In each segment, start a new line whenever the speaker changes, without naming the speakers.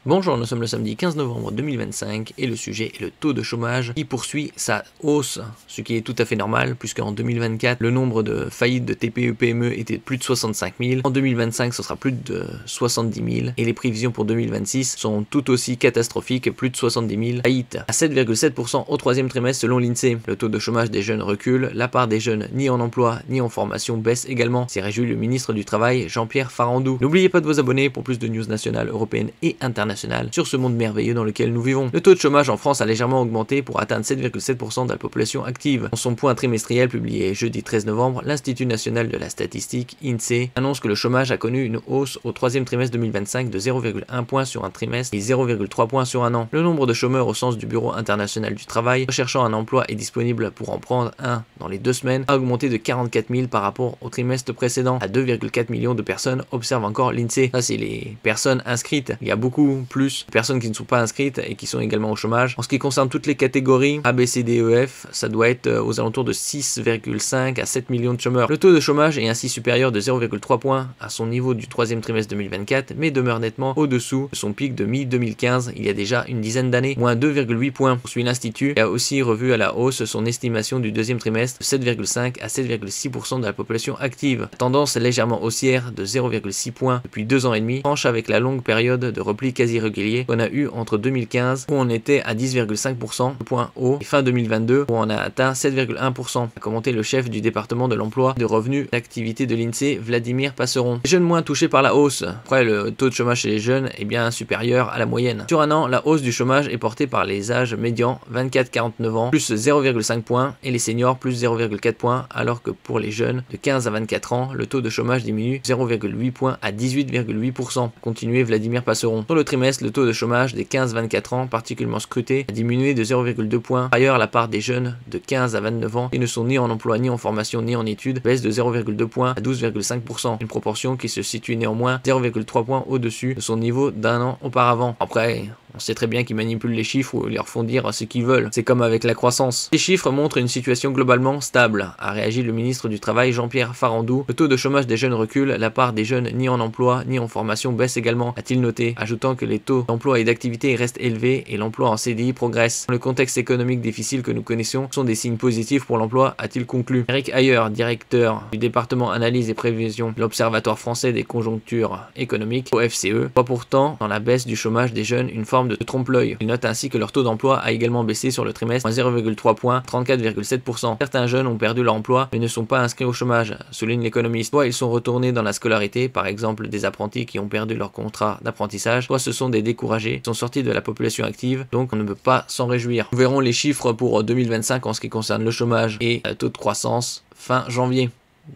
Bonjour, nous sommes le samedi 15 novembre 2025 et le sujet est le taux de chômage qui poursuit sa hausse, ce qui est tout à fait normal puisqu'en 2024 le nombre de faillites de TPE-PME était de plus de 65 000, en 2025 ce sera plus de 70 000 et les prévisions pour 2026 sont tout aussi catastrophiques, plus de 70 000 faillites. À 7,7% au troisième trimestre selon l'INSEE, le taux de chômage des jeunes recule, la part des jeunes ni en emploi ni en formation baisse également, s'est réjoui le ministre du Travail Jean-Pierre Farandou. N'oubliez pas de vous abonner pour plus de news nationales, européennes et internationales sur ce monde merveilleux dans lequel nous vivons. Le taux de chômage en France a légèrement augmenté pour atteindre 7,7% de la population active. Dans son point trimestriel publié jeudi 13 novembre, l'Institut national de la statistique, INSEE, annonce que le chômage a connu une hausse au troisième trimestre 2025 de 0,1 point sur un trimestre et 0,3 points sur un an. Le nombre de chômeurs au sens du Bureau international du travail recherchant un emploi et disponible pour en prendre un dans les 2 semaines a augmenté de 44 000 par rapport au trimestre précédent. À 2,4 millions de personnes, observe encore l'INSEE. Ça, c'est les personnes inscrites. Il y a beaucoup plus de personnes qui ne sont pas inscrites et qui sont également au chômage. En ce qui concerne toutes les catégories A, B, C, D, E, F, ça doit être aux alentours de 6,5 à 7 millions de chômeurs. Le taux de chômage est ainsi supérieur de 0,3 points à son niveau du troisième trimestre 2024, mais demeure nettement au-dessous de son pic de mi-2015, il y a déjà une dizaine d'années, moins 2,8 points. Poursuit l'Institut et a aussi revu à la hausse son estimation du deuxième trimestre de 7,5 à 7,6% de la population active. La tendance légèrement haussière de 0,6 points depuis 2 ans et demi tranche avec la longue période de repli quasi régulier qu'on a eu entre 2015 où on était à 10,5%, point haut, et fin 2022 où on a atteint 7,1%, a commenté le chef du département de l'emploi, de revenus, d'activité de l'INSEE, Vladimir Passeron. Les jeunes moins touchés par la hausse. Après, le taux de chômage chez les jeunes est bien supérieur à la moyenne. Sur un an, la hausse du chômage est portée par les âges médians 24-49 ans, plus 0,5 points, et les seniors, plus 0,4 points, alors que pour les jeunes de 15 à 24 ans, le taux de chômage diminue 0,8 points à 18,8%. Continué Vladimir Passeron. Sur le trimestre, le taux de chômage des 15-24 ans, particulièrement scruté, a diminué de 0,2 points. Par ailleurs, la part des jeunes de 15 à 29 ans qui ne sont ni en emploi, ni en formation, ni en études baisse de 0,2 points à 12,5%, une proportion qui se situe néanmoins 0,3 points au-dessus de son niveau d'un an auparavant. Après, on sait très bien qu'ils manipulent les chiffres ou ils leur font dire ce qu'ils veulent. C'est comme avec la croissance. Les chiffres montrent une situation globalement stable, a réagi le ministre du Travail Jean-Pierre Farandou. Le taux de chômage des jeunes recule, la part des jeunes ni en emploi ni en formation baisse également, a-t-il noté, ajoutant que les taux d'emploi et d'activité restent élevés et l'emploi en CDI progresse. Dans le contexte économique difficile que nous connaissons, ce sont des signes positifs pour l'emploi, a-t-il conclu. Eric Ayer, directeur du département analyse et prévision de l'Observatoire français des conjonctures économiques, OFCE, voit pourtant dans la baisse du chômage des jeunes une forme de trompe-l'œil. Il note ainsi que leur taux d'emploi a également baissé sur le trimestre, 0,3 points, 34,7%. Certains jeunes ont perdu leur emploi mais ne sont pas inscrits au chômage, souligne l'économiste. Soit ils sont retournés dans la scolarité, par exemple des apprentis qui ont perdu leur contrat d'apprentissage, soit ce sont des découragés qui sont sortis de la population active, donc on ne peut pas s'en réjouir. Nous verrons les chiffres pour 2025 en ce qui concerne le chômage et le taux de croissance fin janvier,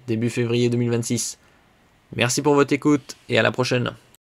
début février 2026. Merci pour votre écoute et à la prochaine.